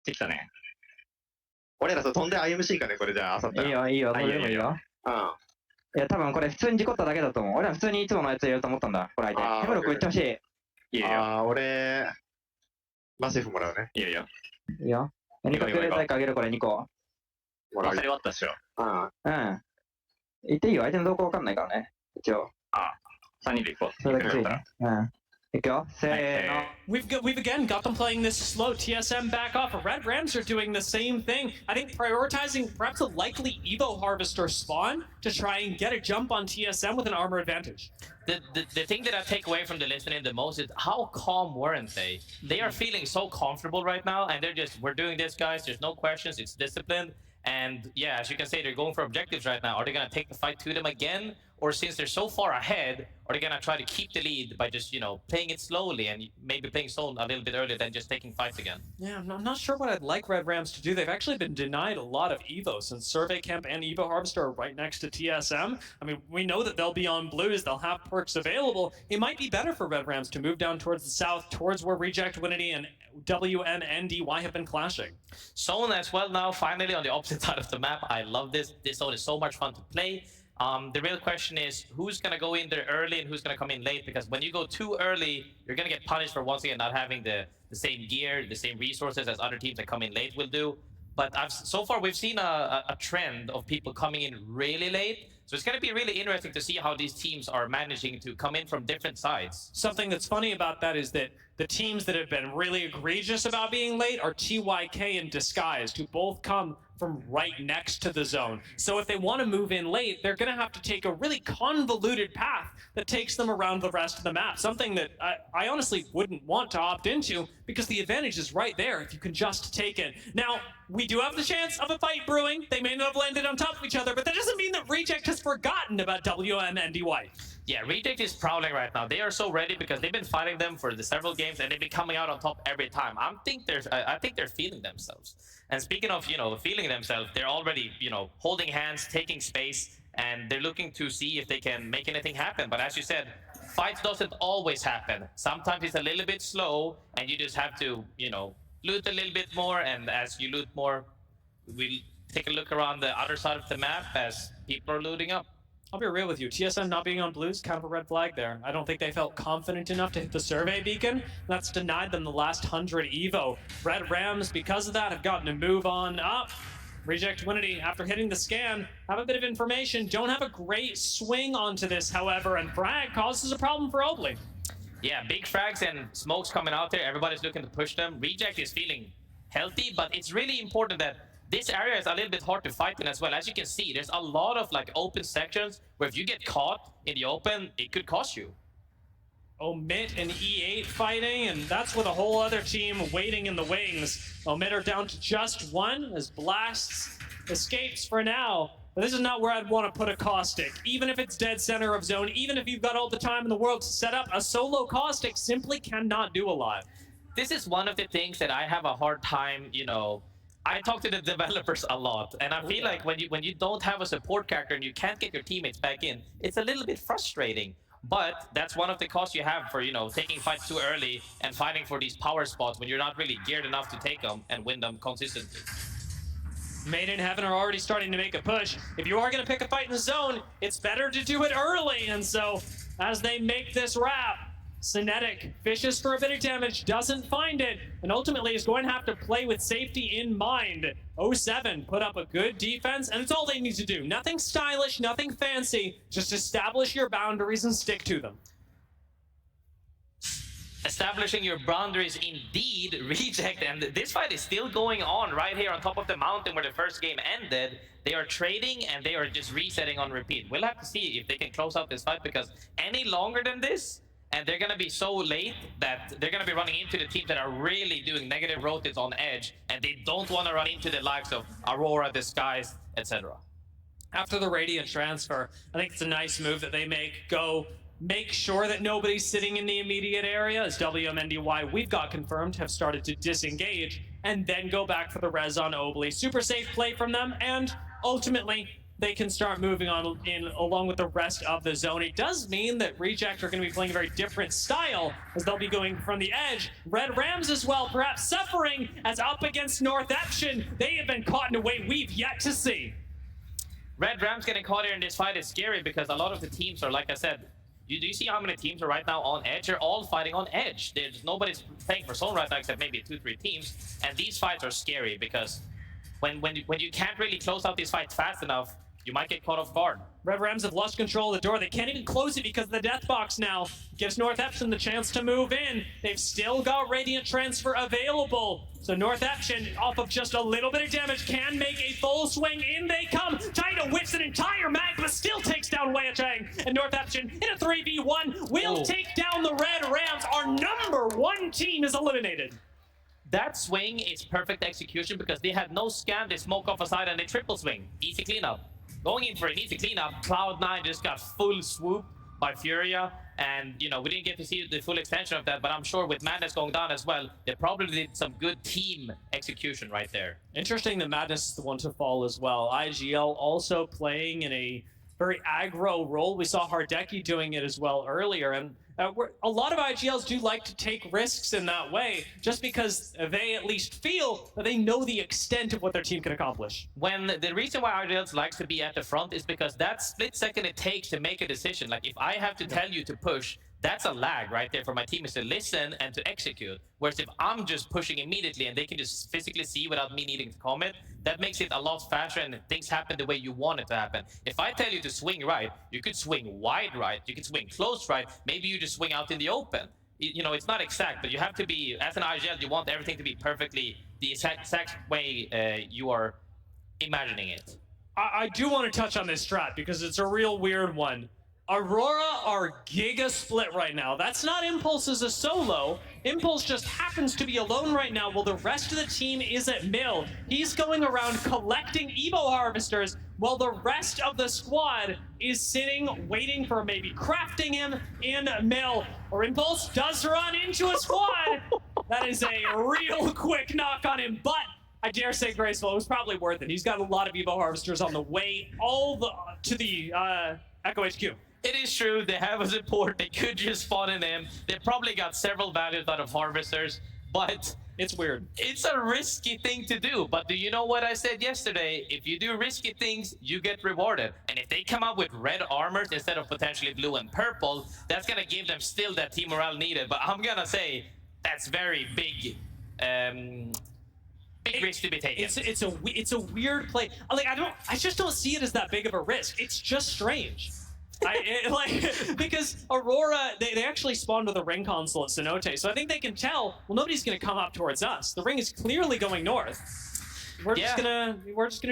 てきたね。俺らと飛んで IMC かね、これじゃあ、あさったら。いいよ、いいよ、それでもいいよ。うん。いや、多分これ普通に事故っただけだと思う。俺は普通にいつものやつ入れると思ったんだ、これ相手。ヘムロック行ってほしい。いいよ。俺、マシフもらうね。いいよ。いいよ。2個クレーザイクあげる、これ2個。もらう。当たり終わったっしょ。うん。うん。行っていいよ、相手の動向わかんないからね。一応。あ、3人で行こう。それだけついて。うん。行くよ。せーの。We've again got them playing this slow. TSM back off. Red Rams are doing the same thing. I think prioritizing perhaps a likely Evo Harvester spawn to try and get a jump on TSM with an armor advantage. The thing that I take away from the listening the most is how calm weren't they? They are feeling so comfortable right now, and they're just, we're doing this, guys. There's no questions. It's disciplined. And yeah, as you can say, they're going for objectives right now. Are they going to take the fight to them again? Or since they're so far ahead, are they going to try to keep the lead by just, you know, playing it slowly and maybe playing slow a little bit earlier than just taking fights again? Yeah, I'm not sure what I'd like Red Rams to do. They've actually been denied a lot of Evo since Survey Camp and Evo Harvester are right next to TSM. I mean, we know that they'll be on blues, they'll have perks available. It might be better for Red Rams to move down towards the south, towards where Reject Winity and WMNDY have been clashing. Zone as well now, finally on the opposite side of the map. I love this. This zone is so much fun to play. The real question is who's going to go in there early and who's going to come in late, because when you go too early, you're going to get punished for once again not having the same gear, the same resources as other teams that come in late will do. But so far we've seen a trend of people coming in really late. So it's going to be really interesting to see how these teams are managing to come in from different sides. Something that's funny about that is that the teams that have been really egregious about being late are TYK and Disguised, who both come from right next to the zone. So if they want to move in late, they're going to have to take a really convoluted path that takes them around the rest of the map. Something that I honestly wouldn't want to opt into, because the advantage is right there if you can just take it. Now, we do have the chance of a fight brewing. They may not have landed on top of each other, but that doesn't mean that Reject has forgotten about WMNDY. Yeah, Reject is prowling right now. They are so ready because they've been fighting them for the several games and they've been coming out on top every time. I think they're feeling themselves. And speaking of, you know, feeling themselves, they're already, you know, holding hands, taking space, and they're looking to see if they can make anything happen. But as you said, fights doesn't always happen. Sometimes it's a little bit slow and you just have to, you know, loot a little bit more. And as you loot more, we'll take a look around the other side of the map as people are looting up. I'll be real with you. TSM not being on blues, kind of a red flag there. I don't think they felt confident enough to hit the survey beacon. That's denied them the last 100 Evo. Red Rams, because of that, have gotten to move on up. Reject Winity, after hitting the scan, have a bit of information. Don't have a great swing onto this, however, and frag causes a problem for Obley. Yeah, big frags and smokes coming out there. Everybody's looking to push them. Reject is feeling healthy, but it's really important that this area is a little bit hard to fight in as well. As you can see, there's a lot of like open sections where if you get caught in the open, it could cost you. Omit and E8 fighting, and that's with a whole other team waiting in the wings. Omit are down to just one as Blasts escapes for now. But this is not where I'd want to put a Caustic. Even if it's dead center of zone, even if you've got all the time in the world to set up, a solo Caustic simply cannot do a lot. This is one of the things that I have a hard time, you know, I talk to the developers a lot, and I feel like when you don't have a support character and you can't get your teammates back in, it's a little bit frustrating. But that's one of the costs you have for, you know, taking fights too early and fighting for these power spots when you're not really geared enough to take them and win them consistently. Made in Heaven are already starting to make a push. If you are going to pick a fight in the zone, it's better to do it early. And so, as they make this wrap, FNATIC fishes for a bit of damage, doesn't find it, and ultimately is going to have to play with safety in mind. 07 put up a good defense, and it's all they need to do. Nothing stylish, nothing fancy, just establish your boundaries and stick to them. Establishing your boundaries indeed, Reject, and this fight is still going on right here on top of the mountain where the first game ended. They are trading and they are just resetting on repeat. We'll have to see if they can close out this fight, because any longer than this, and they're going to be so late that they're going to be running into the teams that are really doing negative rotates on edge, and they don't want to run into the likes of Aurora, Disguise, etc. After the Radiant transfer, I think it's a nice move that they go make sure that nobody's sitting in the immediate area, as WMNDY, we've got confirmed, have started to disengage, and then go back for the res on Obley. Super safe play from them, and ultimately, they can start moving on in along with the rest of the zone. It does mean that Reject are going to be playing a very different style as they'll be going from the edge. Red Rams as well, perhaps suffering as up against North Eption. They have been caught in a way we've yet to see. Red Rams getting caught here in this fight is scary because a lot of the teams are, like I said, do you see how many teams are right now on edge? They're all fighting on edge. There's nobody's playing for zone right now except maybe 2-3 teams. And these fights are scary because when you can't really close out these fights fast enough, you might get caught off guard. Red Rams have lost control of the door. They can't even close it because the death box now gives North Epson the chance to move in. They've still got Radiant Transfer available. So North Epson, off of just a little bit of damage, can make a full swing. In they come. Taito whips an entire mag, but still takes down Wei Chang. And North Epson, in a 3v1, will take down the Red Rams. Our #1 team is eliminated. That swing is perfect execution because they had no scan, they smoke off a side, and they triple swing. Easy cleanup. Going in for an easy cleanup, Cloud9 just got full swoop by Furia, and we didn't get to see the full extension of that, but I'm sure with Madness going down as well, they probably did some good team execution right there. Interesting that Madness is the one to fall as well. IGL also playing in a very aggro role. We saw Hardeki doing it as well earlier, and a lot of IGLs do like to take risks in that way, just because they at least feel that they know the extent of what their team can accomplish. The reason why IGLs likes to be at the front is because that split second it takes to make a decision. Like if I have to tell you to push, that's a lag right there for my team is to listen and to execute. Whereas if I'm just pushing immediately and they can just physically see without me needing to comment, that makes it a lot faster and things happen the way you want it to happen. If I tell you to swing right, you could swing wide right, you could swing close right, maybe you just swing out in the open. It's not exact, but you have to be, as an IGL, you want everything to be perfectly the exact way you are imagining it. I do want to touch on this strat because it's a real weird one. Aurora are giga split right now. That's not Impulse as a solo. Impulse just happens to be alone right now while the rest of the team is at mill. He's going around collecting Evo Harvesters while the rest of the squad is sitting, waiting for maybe crafting him in mill. Or Impulse does run into a squad. That is a real quick knock on him, but I dare say Graceful, it was probably worth it. He's got a lot of Evo Harvesters on the way to the Echo HQ. It is true, they have a support, they could just spawn in them. They probably got several values out of Harvesters, but it's weird. It's a risky thing to do, but do you know what I said yesterday? If you do risky things, you get rewarded. And if they come out with red armors instead of potentially blue and purple, that's gonna give them still that team morale needed. But I'm gonna say that's very big risk to be taken. It's a weird play. Like I just don't see it as that big of a risk. It's just strange. Because Aurora, they actually spawned with a ring console at Cenote, so I think they can tell, well, nobody's gonna come up towards us. The ring is clearly going north. We're just gonna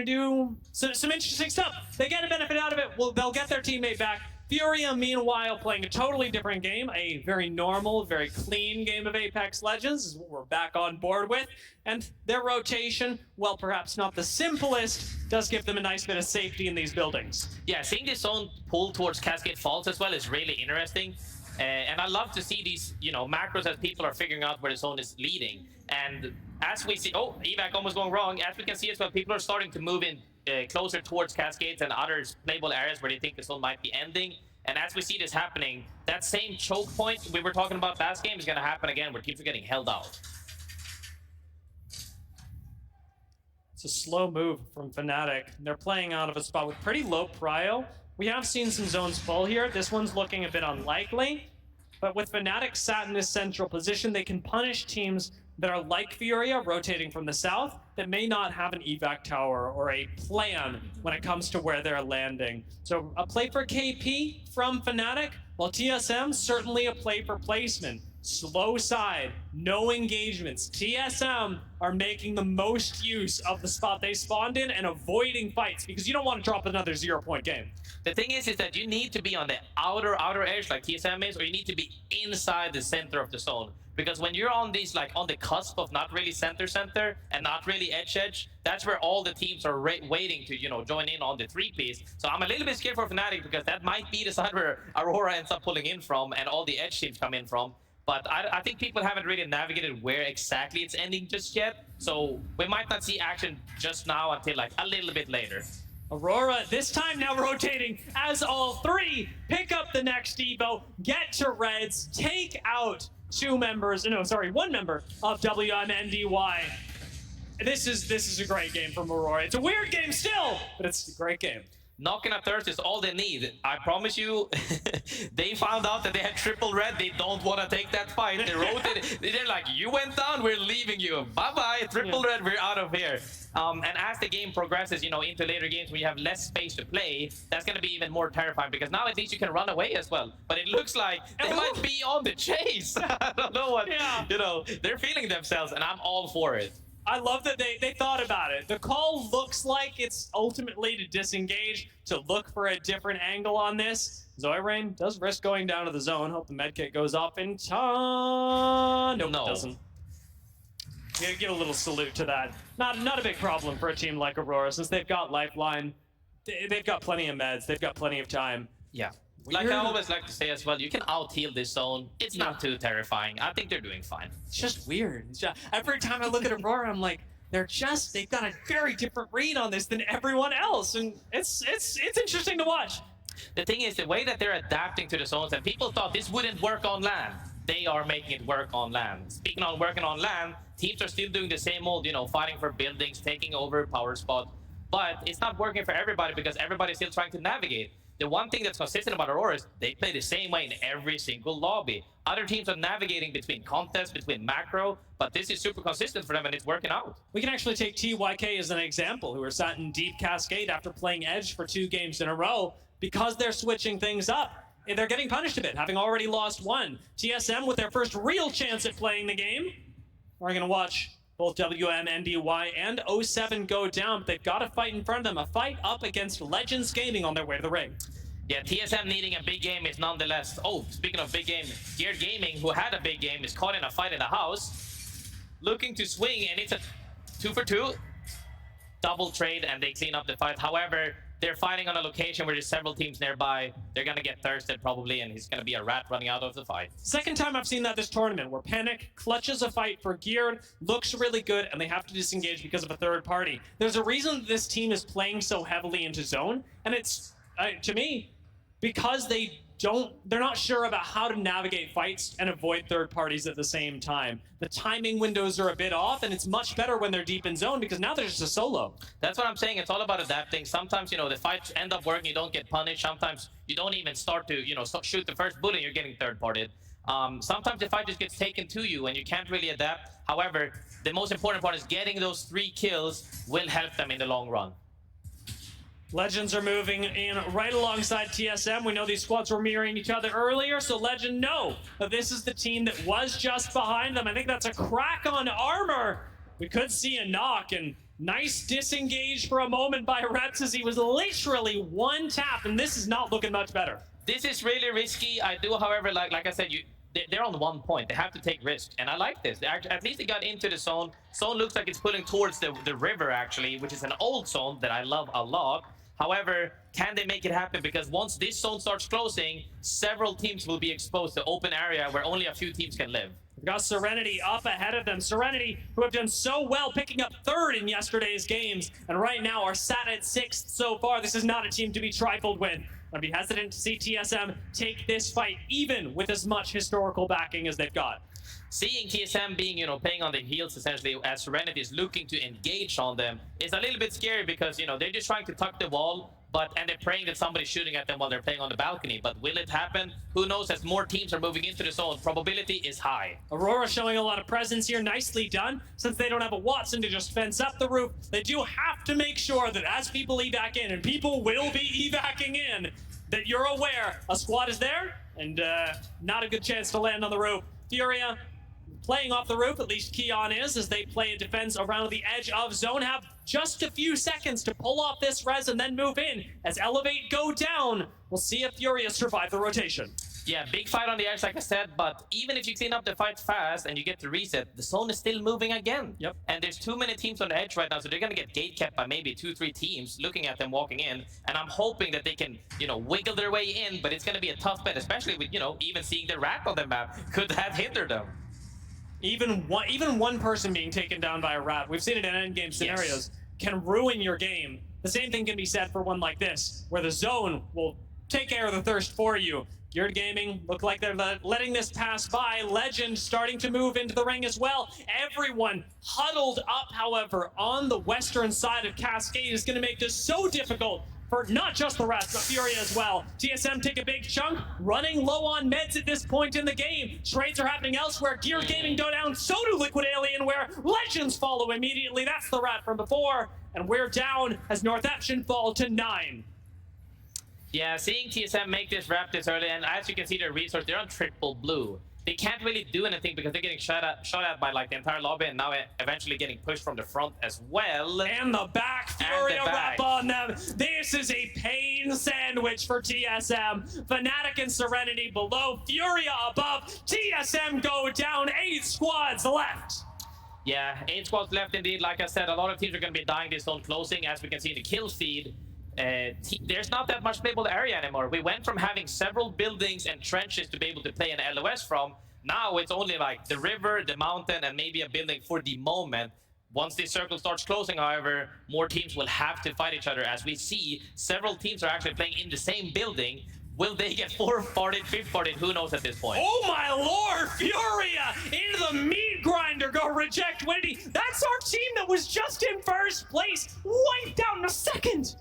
do some interesting stuff. They get a benefit out of it. Well, they'll get their teammate back. Furia, meanwhile, playing a totally different game, a very normal, very clean game of Apex Legends is what we're back on board with. And their rotation, well, perhaps not the simplest, does give them a nice bit of safety in these buildings. Yeah, seeing this zone pull towards Cascade Falls as well is really interesting. And I love to see these, macros as people are figuring out where the zone is leading. And as we see, evac almost going wrong. As we can see as well, people are starting to move in closer towards Cascades and other playable areas where they think the zone might be ending. And as we see this happening, that same choke point we were talking about last game is going to happen again, where teams are getting held out. It's a slow move from FNATIC. They're playing out of a spot with pretty low prio. We have seen some zones fall here. This one's looking a bit unlikely. But with FNATIC sat in this central position, they can punish teams that are like Furia, rotating from the south, that may not have an evac tower or a plan when it comes to where they're landing. So a play for KP from FNATIC, while TSM, certainly a play for placement. Slow side, no engagements. TSM are making the most use of the spot they spawned in and avoiding fights because you don't want to drop another 0-point game. The thing is that you need to be on the outer edge like TSM is, or you need to be inside the center of the zone. Because when you're on these, on the cusp of not really center and not really edge, that's where all the teams are waiting to, join in on the 3-piece. So I'm a little bit scared for FNATIC because that might be the side where Aurora ends up pulling in from and all the edge teams come in from. But I think people haven't really navigated where exactly it's ending just yet. So we might not see action just now until a little bit later. Aurora, this time now rotating as all three pick up the next Evo, get to Reds, take out one member of WMNDY. This is a great game from Aurora. It's a weird game still, but it's a great game. Knocking at thirst is all they need. I promise you, they found out that they had triple red. They don't want to take that fight. They rotated. They're like, you went down, we're leaving you. Bye-bye, triple red, we're out of here. And as the game progresses, into later games when you have less space to play, that's going to be even more terrifying because now at least you can run away as well. But it looks like they might be on the chase. I don't know what, they're feeling themselves, and I'm all for it. I love that they thought about it. The call looks like it's ultimately to disengage, to look for a different angle on this. Zoirain does risk going down to the zone. Hope the medkit goes off in time. Nope, No. It doesn't. Give a little salute to that. Not a big problem for a team like Aurora since they've got Lifeline. They've got plenty of meds. They've got plenty of time. Yeah. Like I always like to say as well, you can out-heal this zone. It's not too terrifying. I think they're doing fine. It's just weird. Every time I look at Aurora, I'm like, they've got a very different read on this than everyone else, and it's interesting to watch. The thing is, the way that they're adapting to the zones, and people thought this wouldn't work on land. They are making it work on land. Speaking on working on land, teams are still doing the same old, fighting for buildings, taking over power spot. But it's not working for everybody because everybody's still trying to navigate. The one thing that's consistent about Aurora is they play the same way in every single lobby. Other teams are navigating between contests, between macro, but this is super consistent for them and it's working out. We can actually take TYK as an example, who are sat in deep Cascade after playing Edge for 2 games in a row because they're switching things up. They're getting punished a bit, having already lost one. TSM with their first real chance at playing the game. We're going to watch both WMNDY and 07 go down, but they've got a fight in front of them, a fight up against Legends Gaming on their way to the ring. Yeah, TSM needing a big game is nonetheless... Oh, speaking of big game, Geared Gaming, who had a big game, is caught in a fight in the house. Looking to swing, and it's a 2-for-2. Double trade, and they clean up the fight. However, they're fighting on a location where there's several teams nearby. They're going to get thirsted, probably, and he's going to be a rat running out of the fight. Second time I've seen that this tournament, where Panic clutches a fight for Geared, looks really good, and they have to disengage because of a third party. There's a reason this team is playing so heavily into zone, and it's, to me, because they're not sure about how to navigate fights and avoid third parties at the same time. The timing windows are a bit off, and it's much better when they're deep in zone because now they're just a solo. That's what I'm saying. It's all about adapting. Sometimes, the fights end up working. You don't get punished. Sometimes you don't even start to, shoot the first bullet. You're getting third-partied. Sometimes the fight just gets taken to you, and you can't really adapt. However, the most important part is getting those 3 kills will help them in the long run. Legends are moving in right alongside TSM. We know these squads were mirroring each other earlier, so Legend know that this is the team that was just behind them. I think that's a crack on armor. We could see a knock, and nice disengage for a moment by Reps as he was literally one tap, and this is not looking much better. This is really risky. I do, however, like I said, they're on 1 point. They have to take risks, and I like this. At least they got into the zone. Zone looks like it's pulling towards the river, actually, which is an old zone that I love a lot. However, can they make it happen? Because once this zone starts closing, several teams will be exposed to open area where only a few teams can live. We've got Serenity up ahead of them. Serenity, who have done so well picking up 3rd in yesterday's games, and right now are sat at 6th so far. This is not a team to be trifled with. I'd be hesitant to see TSM take this fight, even with as much historical backing as they've got. Seeing TSM being, playing on the heels essentially as Serenity is looking to engage on them is a little bit scary because, they're just trying to tuck the wall, and they're praying that somebody's shooting at them while they're playing on the balcony. But will it happen? Who knows? As more teams are moving into the zone, probability is high. Aurora showing a lot of presence here. Nicely done. Since they don't have a Watson to just fence up the roof, they do have to make sure that as people evac in, and people will be evacing in, that you're aware a squad is there, and not a good chance to land on the roof. Furia playing off the roof, at least Keon is, as they play a defense around the edge of zone, have just a few seconds to pull off this res and then move in. As Elevate go down, we'll see if Furia survive the rotation. Yeah, big fight on the edge, like I said, but even if you clean up the fight fast and you get to reset, the zone is still moving again. Yep. And there's too many teams on the edge right now, so they're going to get gate kept by maybe 2-3 teams looking at them walking in, and I'm hoping that they can, wiggle their way in, but it's going to be a tough bet, especially with, even seeing the rack on the map could have hindered them. Even one person being taken down by a rat, we've seen it in endgame scenarios, can ruin your game The same thing can be said for one like this, where the zone will take care of the thirst for you. Geared Gaming look like they're letting this pass by. Legend starting to move into the ring as well. Everyone huddled up, however, on the western side of Cascade is going to make this so difficult for not just the rest, but Fury as well. TSM take a big chunk, running low on meds at this point in the game. Trades are happening elsewhere. Geared Gaming go down, so do Liquid Alien, where Legends follow immediately. That's the rat from before, and we're down as Northampton fall to 9. Yeah, seeing TSM make this wrap this early, and as you can see their resource, they're on triple blue. They can't really do anything because they're getting shot at by like the entire lobby, and now eventually getting pushed from the front as well. And the back, Fury wrap on them. This is a pain sandwich for TSM. FNATIC and Serenity below, Furia above. TSM go down, 8 squads left. Yeah, 8 squads left indeed. Like I said, a lot of teams are going to be dying this zone closing, as we can see in the kill feed. There's not that much playable area anymore. We went from having several buildings and trenches to be able to play an LOS from. Now it's only like the river, the mountain, and maybe a building for the moment. Once this circle starts closing, however, more teams will have to fight each other. As we see, several teams are actually playing in the same building. Will they get 4th-parted, 5th-parted? Who knows at this point? Oh my lord, Furia into the meat grinder, go reject Wendy. That's our team that was just in first place, wiped out in a second.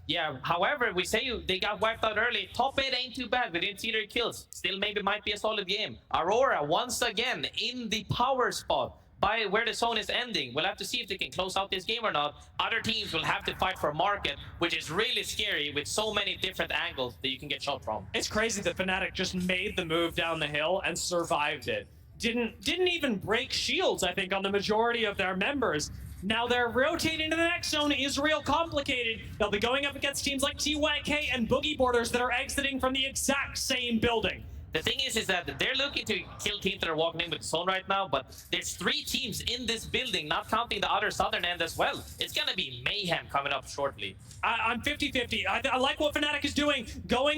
Yeah, however, we say they got wiped out early. Top 8 ain't too bad. We didn't see their kills. Still maybe might be a solid game. Aurora, once again, in the power spot by where the zone is ending. We'll have to see if they can close out this game or not. Other teams will have to fight for market, which is really scary with so many different angles that you can get shot from. It's crazy that FNATIC just made the move down the hill and survived it. Didn't even break shields, I think, on the majority of their members. Now they're rotating to the next zone. Is real complicated. They'll be going up against teams like TYK and Boogie Borders that are exiting from the exact same building. The thing is that they're looking to kill teams that are walking in with the zone right now, but there's 3 teams in this building, not counting the other southern end as well. It's gonna be mayhem coming up shortly. I'm 50-50. I like what FNATIC is doing,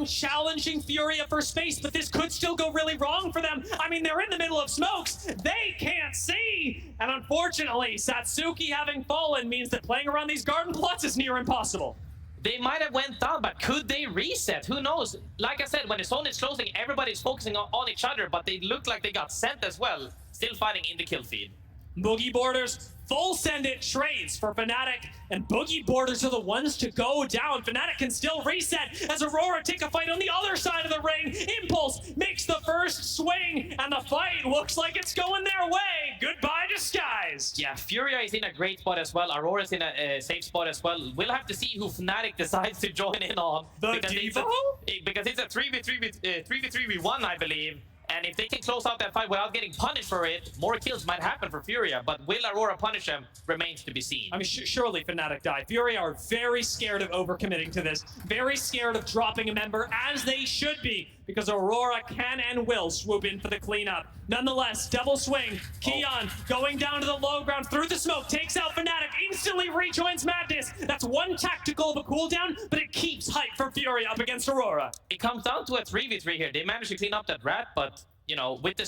challenging Furia for space, but this could still go really wrong for them. I mean, they're in the middle of smokes. They can't see. And unfortunately, Satsuki having fallen means that playing around these garden plots is near impossible. They might have went down, but could they reset? Who knows? Like I said, when the zone is closing, everybody's focusing on each other, but they look like they got sent as well. Still fighting in the kill feed. Boogie Borders, full send it trades for FNATIC, and Boogie Borders are the ones to go down. FNATIC can still reset as Aurora take a fight on the other side of the ring. Impulse makes the first swing, and the fight looks like it's going their way. Goodbye, Disguise. Yeah, Furia is in a great spot as well. Aurora's in a safe spot as well. We'll have to see who FNATIC decides to join in on. Because it's a 3v3v1, I believe. And if they can close out that fight without getting punished for it, more kills might happen for Furia. But will Aurora punish them remains to be seen. I mean, surely FNATIC died. Furia are very scared of overcommitting to this. Very scared of dropping a member, as they should be, because Aurora can and will swoop in for the cleanup. Nonetheless, double swing. Keon going down to the low ground through the smoke, takes out FNATIC, instantly rejoins Madness. That's one tactical of a cooldown, but it keeps hype for Furia up against Aurora. It comes down to a 3v3 here. They managed to clean up that rat, but, you know, with the